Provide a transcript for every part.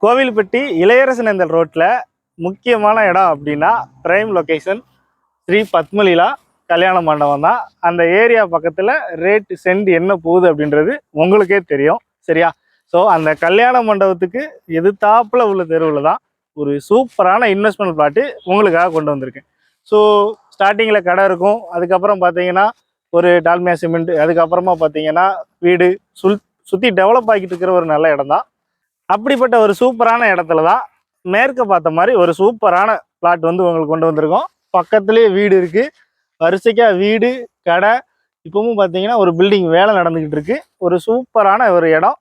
கோவில்பட்டி இளையரசனேந்தல் ரோட்டில் முக்கியமான இடம் அப்படின்னா பிரைம் லொக்கேஷன் ஸ்ரீ பத்மலீலா கல்யாண மண்டபம் தான். அந்த ஏரியா பக்கத்தில் ரேட்டு சென்ட் என்ன போகுது அப்படின்றது உங்களுக்கே தெரியும், சரியா? ஸோ அந்த கல்யாண மண்டபத்துக்கு எதிர்த்தாப்புல உள்ள தெருவில் தான் ஒரு சூப்பரான இன்வெஸ்ட்மெண்ட் பிளாட்டு உங்களுக்காக கொண்டு வந்திருக்கேன். ஸோ ஸ்டார்டிங்கில் கடை இருக்கும், அதுக்கப்புறம் பார்த்தீங்கன்னா ஒரு டால்மியா சிமெண்ட், அதுக்கப்புறமா பார்த்தீங்கன்னா வீடு சுற்றி டெவலப் ஆகிட்டு இருக்கிற ஒரு நல்ல இடம் தான். அப்படிப்பட்ட ஒரு சூப்பரான இடத்துல தான் மேற்க பார்த்த மாதிரி ஒரு சூப்பரான பிளாட் வந்து உங்களுக்கு கொண்டு வந்திருக்கோம். பக்கத்துலேயே வீடு இருக்குது, வரிசைக்காக வீடு கடை. இப்பவும் பார்த்தீங்கன்னா ஒரு பில்டிங் வேலை நடந்துக்கிட்டு இருக்கு. ஒரு சூப்பரான ஒரு இடம்,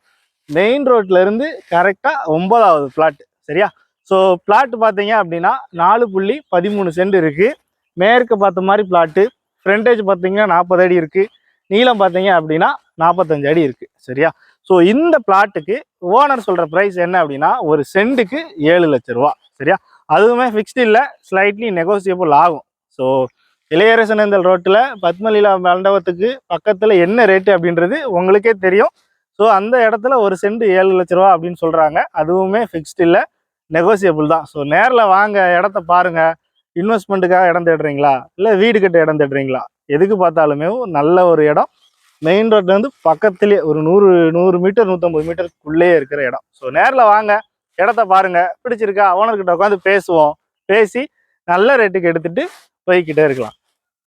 மெயின் ரோட்ல இருந்து கரெக்டாக 9வது பிளாட், சரியா? ஸோ பிளாட் பார்த்தீங்க அப்படின்னா 4.13 சென்ட் இருக்குது. மேற்க பார்த்த மாதிரி பிளாட்டு. ஃப்ரண்டேஜ் பார்த்தீங்கன்னா 40 அடி இருக்குது, நீளம் பார்த்தீங்க அப்படின்னா 45 அடி இருக்குது, சரியா? ஸோ இந்த பிளாட்டுக்கு ஓனர் சொல்கிற ப்ரைஸ் என்ன அப்படின்னா ஒரு சென்ட்டுக்கு 7 லட்ச ரூபா, சரியா? அதுவுமே ஃபிக்ஸ்டு இல்லை, ஸ்லைட்லி நெகோசியபிள் ஆகும். ஸோ இளையரசனேந்தல் ரோட்டில் பத்மலீலா மண்டபத்துக்கு பக்கத்தில் என்ன ரேட்டு அப்படின்றது உங்களுக்கே தெரியும். ஸோ அந்த இடத்துல ஒரு சென்ட் 7 லட்ச ரூபா அப்படின்னு சொல்கிறாங்க. அதுவுமே ஃபிக்ஸ்டு இல்லை, நெகோசியபிள் தான். ஸோ நேரில் வாங்க, இடத்த பாருங்கள். இன்வெஸ்ட்மெண்ட்டுக்காக இடம் தேடுறீங்களா, இல்லை வீடு கட்ட இடம் தேடுறீங்களா, எதுக்கு பார்த்தாலுமே நல்ல ஒரு இடம். மெயின் ரோட்ல இருந்து பக்கத்துலேயே ஒரு 100 மீட்டர் 150 மீட்டருக்குள்ளேயே இருக்கிற இடம். ஸோ நேரில் வாங்க, இடத்த பாருங்க, பிடிச்சிருக்கா ஓனர்கிட்ட உட்காந்து பேசுவோம், பேசி நல்ல ரேட்டுக்கு எடுத்துட்டு போய்கிட்டே இருக்கலாம்.